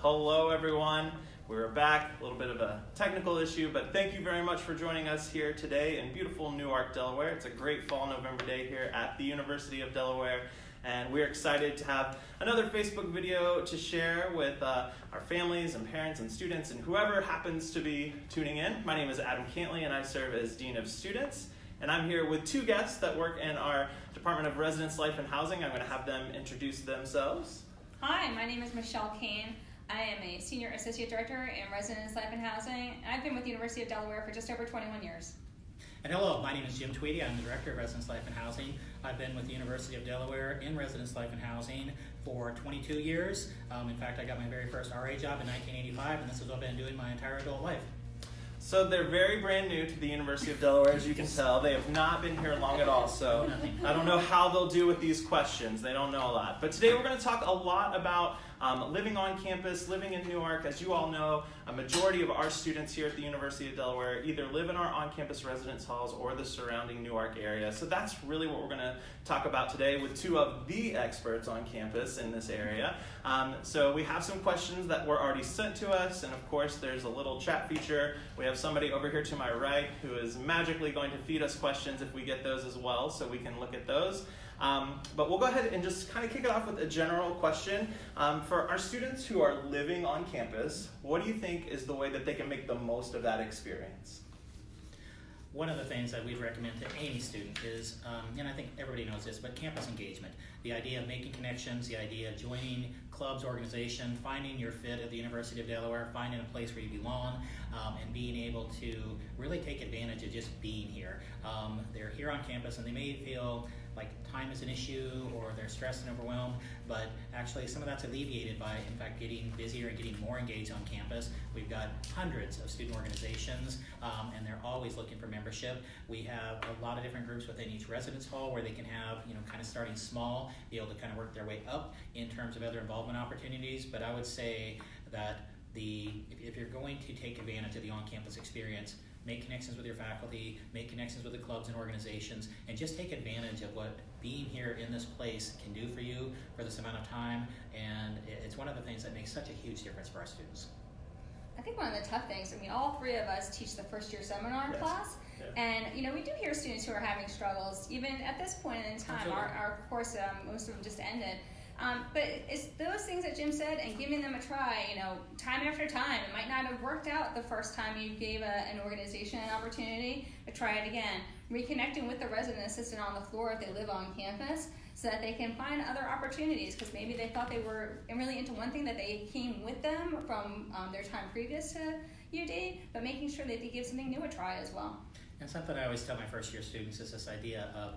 Hello everyone, we're back, a little bit of a technical issue, but thank you very much for joining us here today in beautiful Newark, Delaware. It's a great fall November day here at the University of Delaware, and we're excited to have another Facebook video to share with our families and parents and students and whoever happens to be tuning in. My name is Adam Cantley and I serve as Dean of Students, and I'm here with two guests that work in our Department of Residence, Life, and Housing. I'm going to have them introduce themselves. Hi, my name is Michelle Kane. I am a Senior Associate Director in Residence, Life, and Housing, and I've been with the University of Delaware for just over 21 years. And hello, my name is Jim Tweedy. I'm the Director of Residence, Life, and Housing. I've been with the University of Delaware in Residence, Life, and Housing for 22 years. In fact, I got my very first RA job in 1985, and this is what I've been doing my entire adult life. So they're very brand new to the University of Delaware, as you can tell. They have not been here long at all, so I don't know how they'll do with these questions. They don't know a lot. But today we're going to talk a lot about living on campus, living in Newark. As you all know, a majority of our students here at the University of Delaware either live in our on-campus residence halls or the surrounding Newark area. So that's really what we're going to talk about today with two of the experts on campus in this area. So we have some questions that were already sent to us, and of course there's a little chat feature. We have somebody over here to my right who is magically going to feed us questions if we get those as well, so we can look at those. But we'll go ahead and just kind of kick it off with a general question. For our students who are living on campus, what do you think is the way that they can make the most of that experience? One of the things that we'd recommend to any student is, and I think everybody knows this, but campus engagement. The idea of making connections, the idea of joining clubs, organizations, finding your fit at the University of Delaware, finding a place where you belong, and being able to really take advantage of just being here. They're here on campus and they may feel like time is an issue or they're stressed and overwhelmed, but actually some of that's alleviated by, in fact, getting busier and getting more engaged on campus. We've got hundreds of student organizations, and they're always looking for membership. We have a lot of different groups within each residence hall where they can have, kind of starting small, be able to kind of work their way up in terms of other involvement opportunities. But I would say that if you're going to take advantage of the on-campus experience, make connections with your faculty, make connections with the clubs and organizations, and just take advantage of what being here in this place can do for you for this amount of time. And it's one of the things that makes such a huge difference for our students. I think one of the tough things, all three of us teach the first year seminar class, and we do hear students who are having struggles, even at this point in time. Our course, most of them just ended. But it's those things that Jim said and giving them a try, time after time. It might not have worked out the first time you gave an organization an opportunity, but try it again. Reconnecting with the resident assistant on the floor if they live on campus so that they can find other opportunities, because maybe they thought they were really into one thing that they came with them from their time previous to UD, but making sure that they give something new a try as well. And something I always tell my first year students is this idea of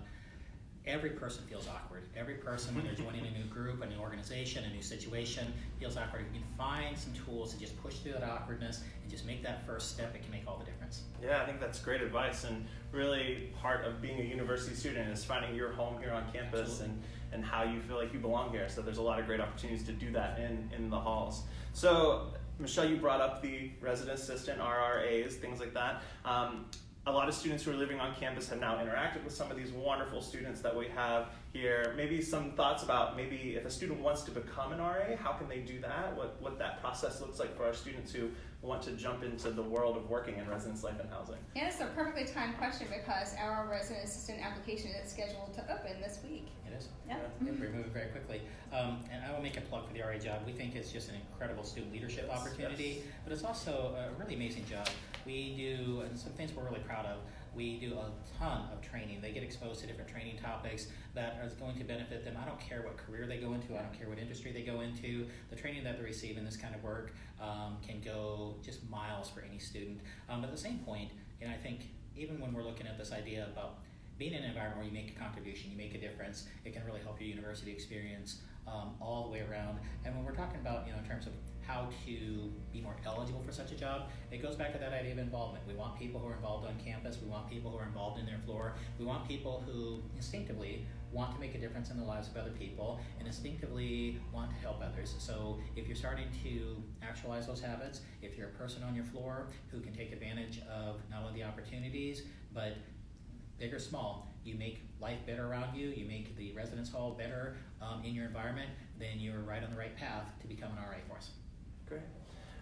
every person feels awkward. Every person, when they're joining a new group, a new organization, a new situation, feels awkward. If you can find some tools to just push through that awkwardness and just make that first step, it can make all the difference. Yeah, I think that's great advice, and really part of being a university student is finding your home here on campus and how you feel like you belong here. So there's a lot of great opportunities to do that in the halls. So Michelle, you brought up the resident assistant, RRAs, things like that. A lot of students who are living on campus have now interacted with some of these wonderful students that we have here. Maybe some thoughts about maybe if a student wants to become an RA, how can they do that? What that process looks like for our students who want to jump into the world of working in residence, life, and housing. Yeah, it's a perfectly timed question because our resident assistant application is scheduled to open this week. It is. Yeah. We're moving very quickly. And I will make a plug for the RA job. We think it's just an incredible student leadership opportunity, but it's also a really amazing job. We do, and some things we're really proud of, we do a ton of training. They get exposed to different training topics that are going to benefit them. I don't care what career they go into. I don't care what industry they go into. The training that they receive in this kind of work can go just miles for any student. At the same point, and I think even when we're looking at this idea about being in an environment where you make a contribution, you make a difference, it can really help your university experience all the way around. And when we're talking about, in terms of how to be more eligible for such a job, it goes back to that idea of involvement. We want people who are involved on campus. We want people who are involved in their floor. We want people who instinctively want to make a difference in the lives of other people and instinctively want to help others. So if you're starting to actualize those habits, if you're a person on your floor who can take advantage of not only the opportunities, but big or small, you make life better around you, you make the residence hall better in your environment, then you're right on the right path to become an RA for us. Great.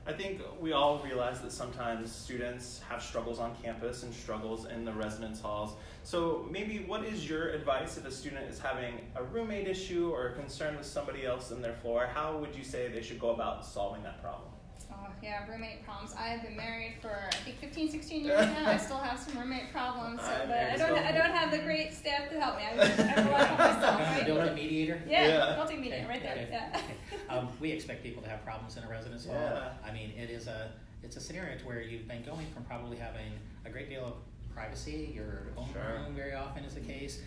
I think we all realize that sometimes students have struggles on campus and struggles in the residence halls. So maybe what is your advice if a student is having a roommate issue or a concern with somebody else in their floor? How would you say they should go about solving that problem? Oh, yeah, roommate problems. I have been married for, I think, 15, 16 years now. I still have some roommate problems, but I don't have the great staff to help me. I rely on myself, right? Built-in mediator? Yeah, built-in mediator, right there. Okay. Yeah. We expect people to have problems in a residence hall. Yeah. I mean, it's a scenario to where you've been going from probably having a great deal of privacy, your own room very often is the case,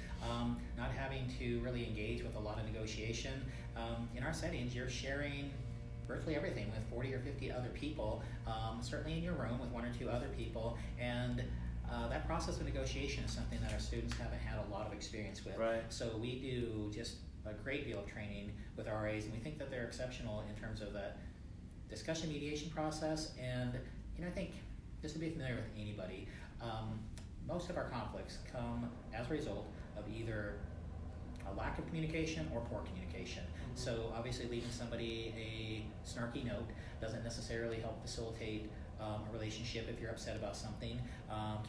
not having to really engage with a lot of negotiation. In our settings, you're sharing virtually everything with 40 or 50 other people, certainly in your room with 1 or 2 other people, and that process of negotiation is something that our students haven't had a lot of experience with. Right. So we do just a great deal of training with RAs, and we think that they're exceptional in terms of that discussion mediation process. And I think just to be familiar with anybody, most of our conflicts come as a result of either a lack of communication or poor communication. So obviously leaving somebody a snarky note doesn't necessarily help facilitate a relationship if you're upset about something.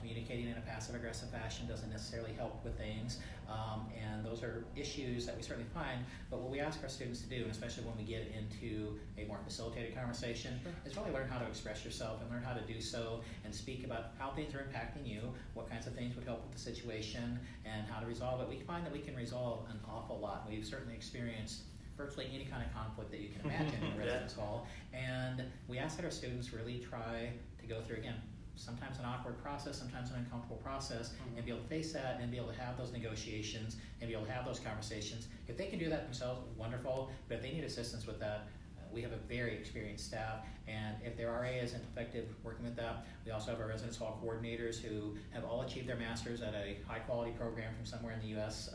Communicating in a passive-aggressive fashion doesn't necessarily help with things. And those are issues that we certainly find. But what we ask our students to do, and especially when we get into a more facilitated conversation, is really learn how to express yourself and learn how to do so and speak about how things are impacting you, what kinds of things would help with the situation, and how to resolve it. We find that we can resolve an awful lot. We've certainly experienced virtually any kind of conflict that you can imagine in a residence hall. And we ask that our students really try to go through, again, sometimes an awkward process, sometimes an uncomfortable process, and be able to face that and be able to have those negotiations and be able to have those conversations. If they can do that themselves, wonderful, but if they need assistance with that, we have a very experienced staff, and if their RA isn't effective working with that, we also have our residence hall coordinators who have all achieved their masters at a high quality program from somewhere in the US,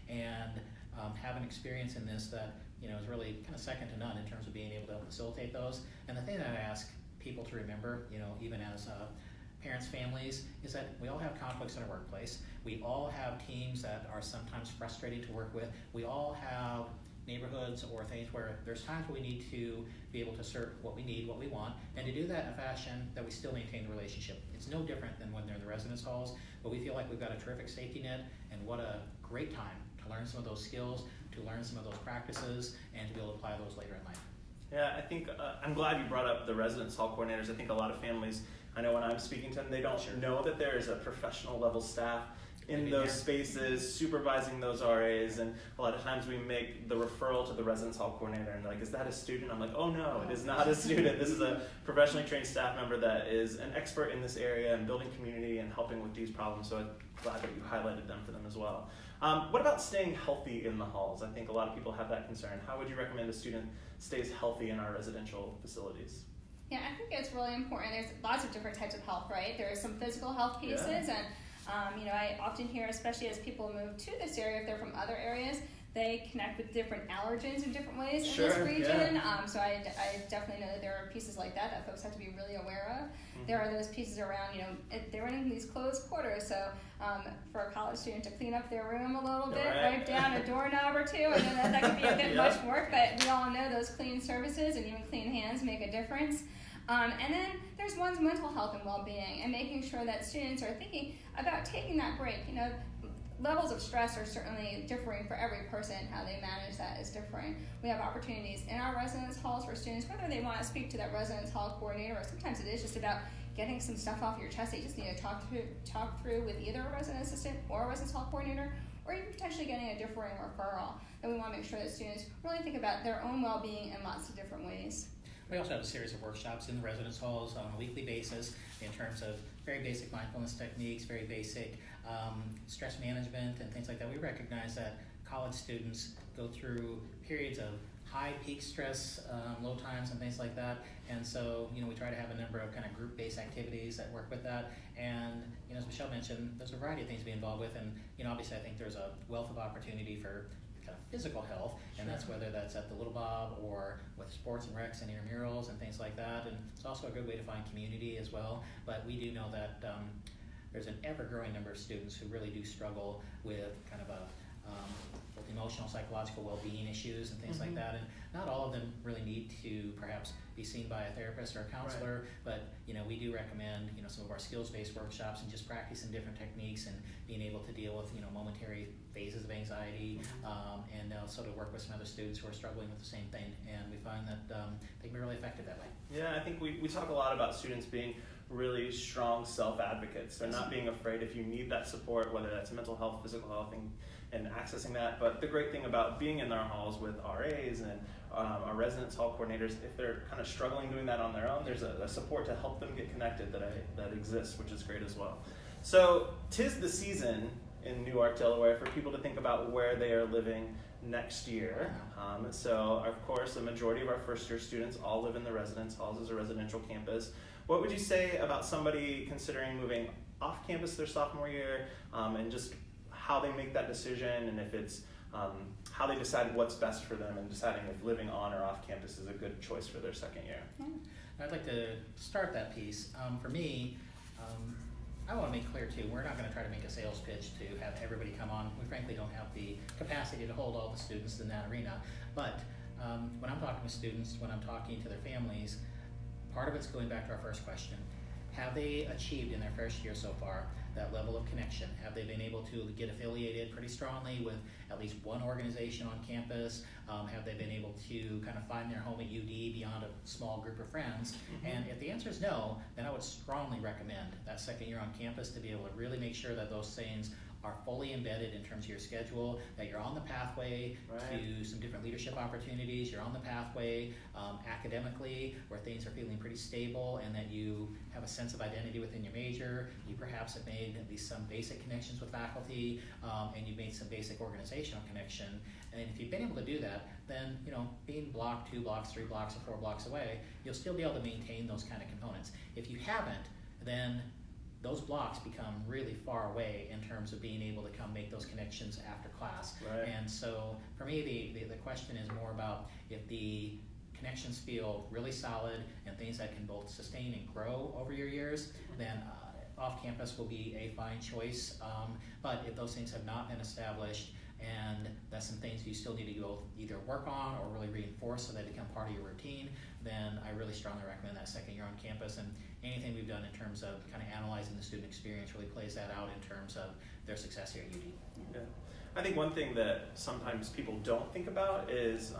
and have an experience in this that is really kind of second to none in terms of being able to facilitate those. And the thing that I ask people to remember, even as parents, families, is that we all have conflicts in our workplace. We all have teams that are sometimes frustrating to work with. We all have neighborhoods or things where there's times where we need to be able to assert what we need, what we want, and to do that in a fashion that we still maintain the relationship. It's no different than when they're in the residence halls, but we feel like we've got a terrific safety net, and what a great time to learn some of those skills, to learn some of those practices, and to be able to apply those later in life. Yeah, I think I'm glad you brought up the residence hall coordinators. I think a lot of families, I know when I'm speaking to them, they don't know that there is a professional level staff in those spaces supervising those RAs, and a lot of times we make the referral to the residence hall coordinator and they're like, is that a student? I'm like, oh no, it is not a student. This is a professionally trained staff member that is an expert in this area and building community and helping with these problems, so I'm glad that you highlighted them for them as well. What about staying healthy in the halls? I think a lot of people have that concern. How would you recommend a student stays healthy in our residential facilities? Yeah, I think it's really important. There's lots of different types of health, right? There are some physical health pieces, and I often hear, especially as people move to this area, if they're from other areas, they connect with different allergens in different ways in this region. Yeah. So I definitely know that there are pieces like that folks have to be really aware of. Mm-hmm. There are those pieces around, they're in these closed quarters, so for a college student to clean up their room a little bit, wipe down a doorknob or two, I know that can be a bit much work, but we all know those clean surfaces and even clean hands make a difference. And then there's one's mental health and well-being, and making sure that students are thinking about taking that break. Levels of stress are certainly differing for every person. How they manage that is different. We have opportunities in our residence halls for students, whether they want to speak to that residence hall coordinator, or sometimes it is just about getting some stuff off your chest that you just need to talk through with either a resident assistant or a residence hall coordinator, or even potentially getting a differing referral. And we want to make sure that students really think about their own well-being in lots of different ways. We also have a series of workshops in the residence halls on a weekly basis in terms of very basic mindfulness techniques, very basic stress management and things like that. We recognize that college students go through periods of high peak stress, low times and things like that. And so, we try to have a number of kind of group-based activities that work with that. And, as Michelle mentioned, there's a variety of things to be involved with. And, obviously I think there's a wealth of opportunity for kind of physical health, and that's whether that's at the Little Bob or with sports and recs and intramurals and things like that. And it's also a good way to find community as well. But we do know that there's an ever-growing number of students who really do struggle with kind of a both emotional, psychological well-being issues and things like that. And not all of them really need to perhaps be seen by a therapist or a counselor, but we do recommend some of our skills-based workshops and just practicing different techniques and being able to deal with momentary phases of anxiety, and sort of work with some other students who are struggling with the same thing. And we find that they can be really effective that way. Yeah, I think we talk a lot about students being really strong self-advocates. They're not being afraid if you need that support, whether that's mental health, physical health, and accessing that. But the great thing about being in our halls with RAs and our residence hall coordinators, if they're kind of struggling doing that on their own, there's a support to help them get connected that exists, which is great as well. So 'tis the season in Newark, Delaware, for people to think about where they are living next year. So of course, the majority of our first year students all live in the residence halls as a residential campus. What would you say about somebody considering moving off campus their sophomore year, and just how they make that decision, and if it's how they decide what's best for them, and deciding if living on or off campus is a good choice for their second year? I'd like to start that piece. For me, I want to make clear too, we're not going to try to make a sales pitch to have everybody come on. We frankly don't have the capacity to hold all the students in that arena. But when I'm talking with students, when I'm talking to their families, part of it's going back to our first question. Have they achieved in their first year so far that level of connection? Have they been able to get affiliated pretty strongly with at least one organization on campus? Have they been able to kind of find their home at UD beyond a small group of friends? And if the answer is no, then I would strongly recommend that second year on campus to be able to really make sure that those things are fully embedded in terms of your schedule, that you're on the pathway to some different leadership opportunities, you're on the pathway academically where things are feeling pretty stable, and that you have a sense of identity within your major. You perhaps have made at least some basic connections with faculty, and you've made some basic organizational connection. And if you've been able to do that, then being block 2 blocks, 3 blocks, or 4 blocks away, you'll still be able to maintain those kind of components. If you haven't, then those blocks become really far away in terms of being able to come make those connections after class. And so for me, the question is more about if the connections feel really solid and things that can both sustain and grow over your years, then off campus will be a fine choice. But if those things have not been established, and that's some things you still need to go either work on or really reinforce so they become part of your routine, then I really strongly recommend that second year on campus. And anything we've done in terms of kind of analyzing the student experience really plays that out in terms of their success here at UD. Yeah. I think one thing that sometimes people don't think about is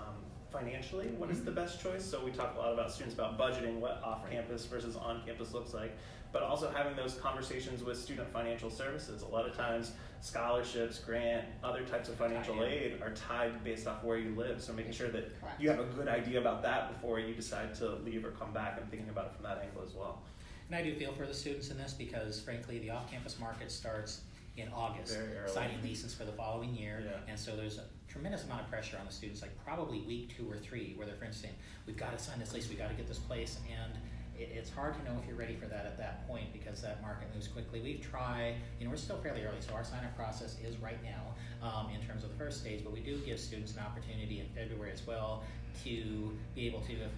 financially, what is the best choice? So we talk a lot about students about budgeting, what off-campus versus on-campus looks like, but also having those conversations with student financial services. A lot of times scholarships, grant, other types of financial aid are tied based off where you live. So making sure that you have a good idea about that before you decide to leave or come back, and thinking about it from that angle as well. And I do feel for the students in this because frankly the off-campus market starts in August, signing leases for the following year, and so there's a tremendous amount of pressure on the students, like probably week 2 or 3, where their friends saying, we've got to sign this lease, we've got to get this place, and it's hard to know if you're ready for that at that point because that market moves quickly. We've tried, we're still fairly early, so our sign-up process is right now in terms of the first stage, but we do give students an opportunity in February as well to be able to, if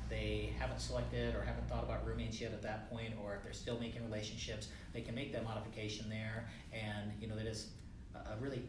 they haven't selected or haven't thought about roommates yet at that point, or if they're still making relationships, they can make that modification there. And that is a really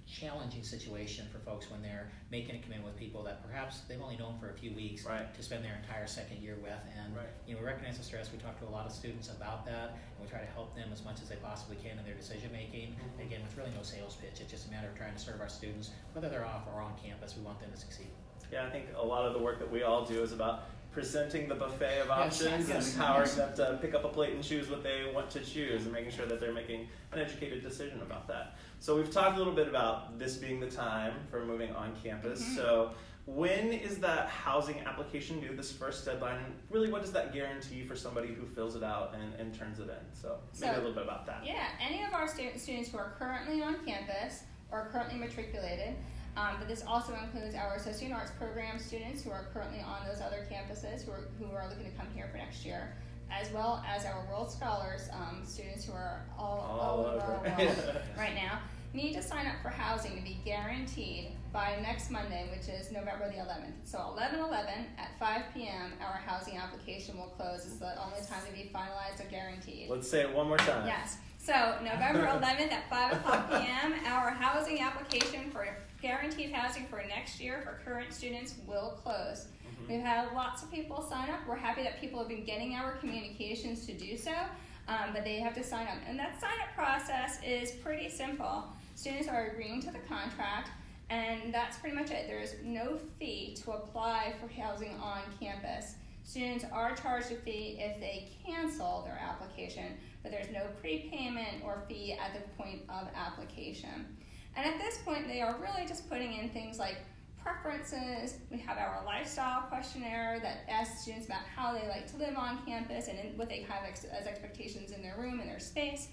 challenging situation for folks when they're making a commitment with people that perhaps they've only known for a few weeks to spend their entire second year with. And we recognize the stress. We talk to a lot of students about that, and we try to help them as much as they possibly can in their decision making. Again, with really no sales pitch, it's just a matter of trying to serve our students, whether they're off or on campus. We want them to succeed. Yeah, I think a lot of the work that we all do is about presenting the buffet of options and empowering them to pick up a plate and choose what they want to choose, and making sure that they're making an educated decision about that. So we've talked a little bit about this being the time for moving on campus. So when is that housing application due, this first deadline? And really, what does that guarantee for somebody who fills it out and turns it in? So maybe a little bit about that. Yeah, any of our students who are currently on campus or currently matriculated, but this also includes our Associate Arts Program students who are currently on those other campuses who are looking to come here for next year, as well as our World Scholars students who are all over our world right now. Need to sign up for housing to be guaranteed by next Monday, which is November the 11th. So 11/11 at 5 p.m. our housing application will close. It's the only time to be finalized or guaranteed. Let's say it one more time. Yes. So November 11th at 5 o'clock p.m. our housing application for guaranteed housing for next year for current students will close. We've had lots of people sign up. We're happy that people have been getting our communications to do so, but they have to sign up. And that sign up process is pretty simple. Students are agreeing to the contract, and that's pretty much it. There is no fee to apply for housing on campus. Students are charged a fee if they cancel their application, but there's no prepayment or fee at the point of application. And at this point, they are really just putting in things like preferences. We have our lifestyle questionnaire that asks students about how they like to live on campus and what they have as expectations in their room and their space.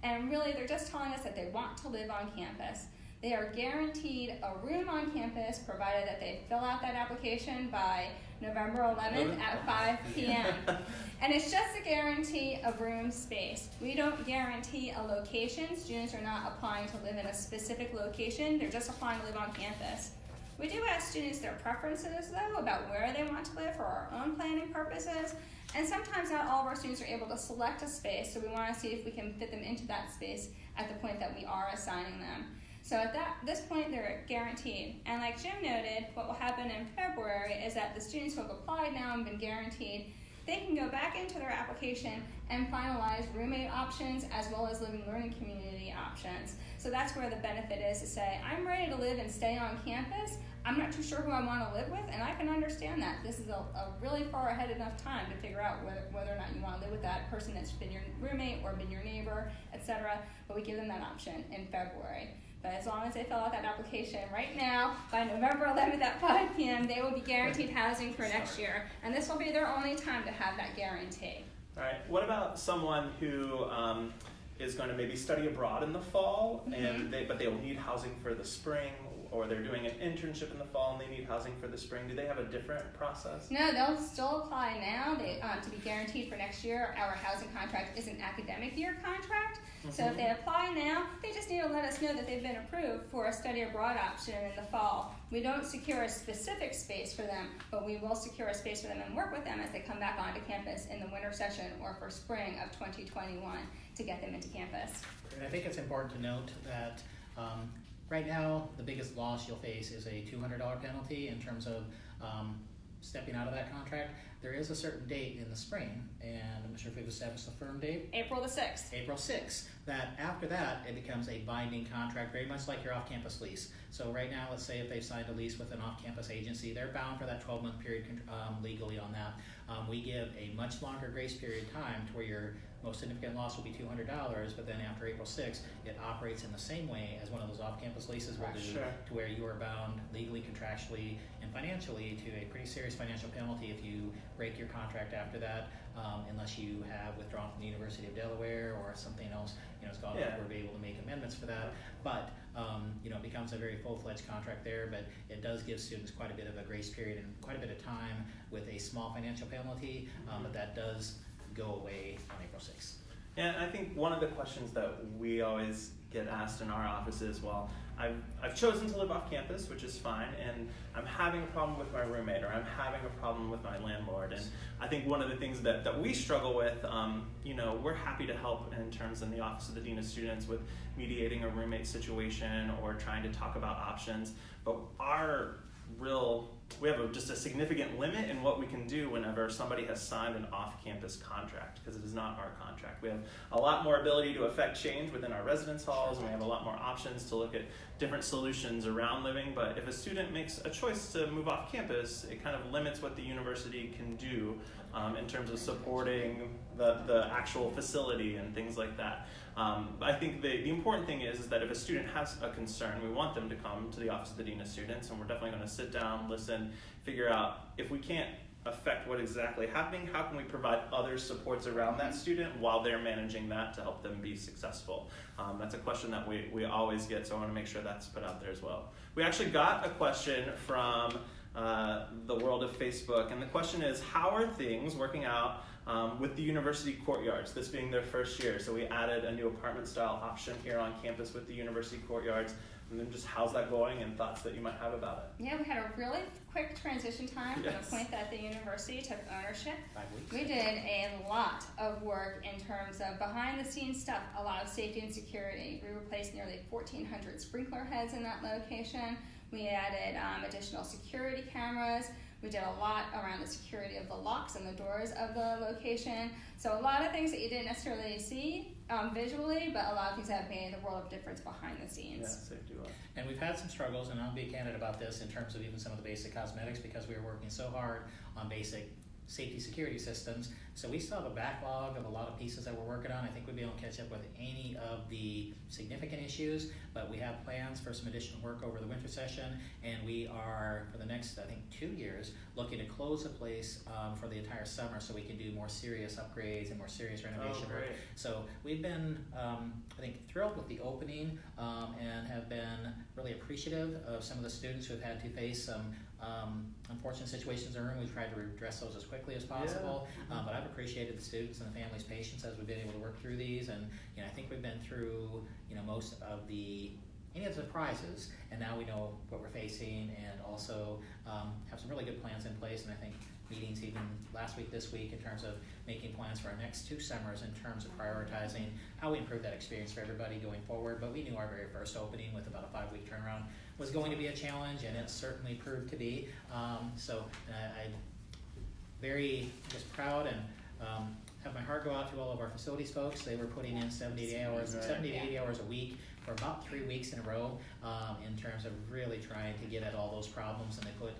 And really, they're just telling us that they want to live on campus. They are guaranteed a room on campus provided that they fill out that application by November 11th at 5 p.m. And it's just a guarantee of room space. We don't guarantee a location. Students are not applying to live in a specific location. They're just applying to live on campus. We do ask students their preferences, though, about where they want to live for our own planning purposes. And sometimes not all of our students are able to select a space, so we want to see if we can fit them into that space at the point that we are assigning them. So at this point, they're guaranteed. And like Jim noted, what will happen in February is that the students who have applied now and been guaranteed, they can go back into their application and finalize roommate options as well as living learning community options. So that's where the benefit is to say, I'm ready to live and stay on campus. I'm not too sure who I want to live with, and I can understand that. This is a really far ahead enough time to figure out whether or not you want to live with that person that's been your roommate or been your neighbor, etc. But we give them that option in February. But as long as they fill out that application right now, by November 11th at 5 p.m., they will be guaranteed housing for next year. And this will be their only time to have that guarantee. All right. What about someone who is going to maybe study abroad in the fall, and but they will need housing for the spring, or they're doing an internship in the fall and they need housing for the spring? Do they have a different process? No, they'll still apply now to be guaranteed for next year. Our housing contract is an academic year contract. So if they apply now, they just need to let us know that they've been approved for a study abroad option in the fall. We don't secure a specific space for them, but we will secure a space for them and work with them as they come back onto campus in the winter session or for spring of 2021 to get them into campus. And I think it's important to note that right now, the biggest loss you'll face is a $200 penalty in terms of stepping out of that contract. There is a certain date in the spring, and I'm not sure if we've established a firm date. April the 6th. April 6th. That after that, it becomes a binding contract, very much like your off-campus lease. So right now, let's say if they've signed a lease with an off-campus agency, they're bound for that 12-month period legally on that. We give a much longer grace period time to where your most significant loss will be $200, but then after April 6th, it operates in the same way as one of those off-campus leases will do, to where you are bound legally, contractually, and financially to a pretty serious financial penalty if you break your contract after that, unless you have withdrawn from the University of Delaware or something else, it's gone over, we'll be able to make amendments for that. But, it becomes a very full-fledged contract there, but it does give students quite a bit of a grace period and quite a bit of time with a small financial penalty, but that does go away on April 6th. Yeah, I think one of the questions that we always get asked in our office is, well, I've chosen to live off campus, which is fine, and I'm having a problem with my roommate, or I'm having a problem with my landlord. And I think one of the things that we struggle with, we're happy to help in terms in the Office of the Dean of Students with mediating a roommate situation or trying to talk about options. But we have just a significant limit in what we can do whenever somebody has signed an off-campus contract, because it is not our contract. We have a lot more ability to affect change within our residence halls, and we have a lot more options to look at different solutions around living. But if a student makes a choice to move off campus, it kind of limits what the university can do in terms of supporting the actual facility and things like that. I think the important thing is that if a student has a concern, we want them to come to the Office of the Dean of Students, and we're definitely going to sit down, listen, figure out if we can't affect what exactly happening, how can we provide other supports around that student while they're managing that to help them be successful. That's a question that we always get, so I want to make sure that's put out there as well. We actually got a question from the world of Facebook, and the question is, how are things working out with the university courtyards, this being their first year? So we added a new apartment style option here on campus with the university courtyards. And then just how's that going and thoughts that you might have about it? Yeah, we had a really quick transition time from the point that the university took ownership. 5 weeks. We did a lot of work in terms of behind the scenes stuff, a lot of safety and security. We replaced nearly 1,400 sprinkler heads in that location. We added additional security cameras. We did a lot around the security of the locks and the doors of the location. So a lot of things that you didn't necessarily see visually, but a lot of things that have made the world of difference behind the scenes. Yeah, safety wise. And we've had some struggles, and I'll be candid about this in terms of even some of the basic cosmetics, because we were working so hard on basic safety security systems. So we still have a backlog of a lot of pieces that we're working on. I think we'll be able to catch up with any of the significant issues, but we have plans for some additional work over the winter session, and we are, for the next, I think, 2 years, looking to close the place for the entire summer so we can do more serious upgrades and more serious renovation work. So we've been, I think, thrilled with the opening and have been really appreciative of some of the students who have had to face some unfortunate situations in the room. We've tried to address those as quickly as possible, but I've appreciated the students and the families' patience as we've been able to work through these, and I think we've been through most of any of the surprises, and now we know what we're facing, and also have some really good plans in place. And I think meetings even last week, this week, in terms of making plans for our next 2 summers in terms of prioritizing how we improve that experience for everybody going forward. But we knew our very first opening with about a 5-week turnaround was going to be a challenge, and it certainly proved to be. So I'm very just proud and have my heart go out to all of our facilities folks. They were putting in 70 to 80 hours a week for about 3 weeks in a row in terms of really trying to get at all those problems, and they put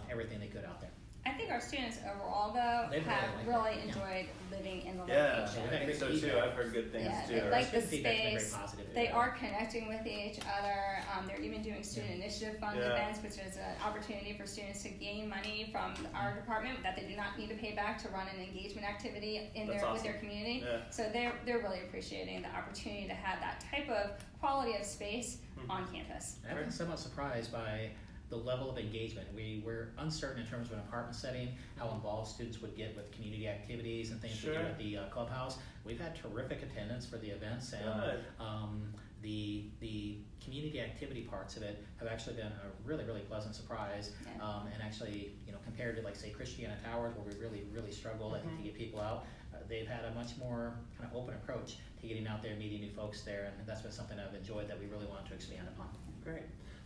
everything they could out there. I think our students overall, though, have really enjoyed living in the location. I think so too. I've heard good things too. They like the space. They are connecting with each other. They're even doing student initiative fund events, which is an opportunity for students to gain money from our department that they do not need to pay back to run an engagement activity with their community. So they're really appreciating the opportunity to have that type of quality of space on campus. I've been somewhat surprised by the level of engagement. We were uncertain in terms of an apartment setting, how involved students would get with community activities and things we do at the clubhouse. We've had terrific attendance for the events, and the community activity parts of it have actually been a really, really pleasant surprise. And actually, compared to, like, say, Christiana Towers, where we really struggled, I think, to get people out, they've had a much more kind of open approach to getting out there, meeting new folks there, and that's been something I've enjoyed that we really want to expand upon. Great.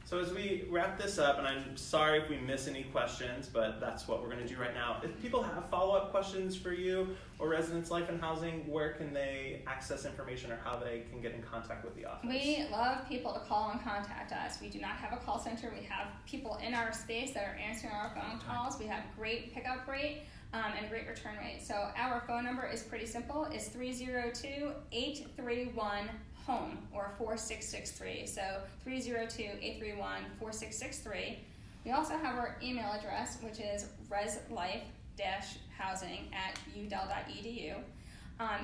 So as we wrap this up, and I'm sorry if we miss any questions, but that's what we're going to do right now. If people have follow-up questions for you or Residence Life and Housing, where can they access information or how they can get in contact with the office? We love people to call and contact us. We do not have a call center. We have people in our space that are answering our phone calls. We have great pickup rate and a great return rate. So our phone number is pretty simple. It's 302-831 home, or 4663. So 302-831-4663. We also have our email address, which is reslife-housing@udel.edu.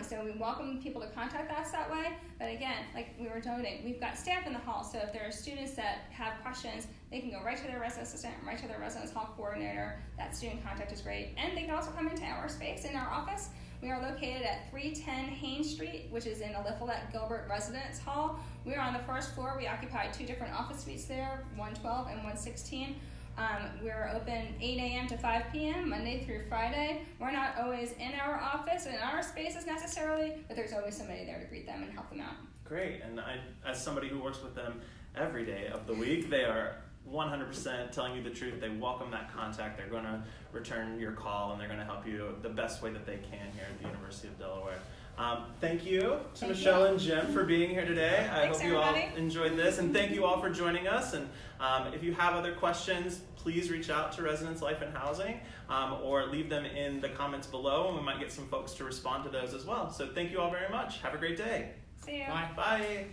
So we welcome people to contact us that way. But again, like we were noting, we've got staff in the hall. So if there are students that have questions, they can go right to their resident assistant, right to their residence hall coordinator. That student contact is great. And they can also come into our space in our office. We are located at 310 Haynes Street, which is in the Lifolet Gilbert Residence Hall. We are on the first floor. We occupy 2 different office suites there, 112 and 116. We're open 8 a.m. to 5 p.m. Monday through Friday. We're not always in our office and in our spaces necessarily, but there's always somebody there to greet them and help them out. Great. And I, as somebody who works with them every day of the week, they are 100% telling you the truth. They welcome that contact. They're going to return your call, and they're going to help you the best way that they can here at the University of Delaware. Thank you to Michelle and Jim for being here today. I hope you all enjoyed this, and thank you all for joining us. And if you have other questions, please reach out to Residence Life and Housing or leave them in the comments below, and we might get some folks to respond to those as well. So thank you all very much. Have a great day. See you. Bye. Bye.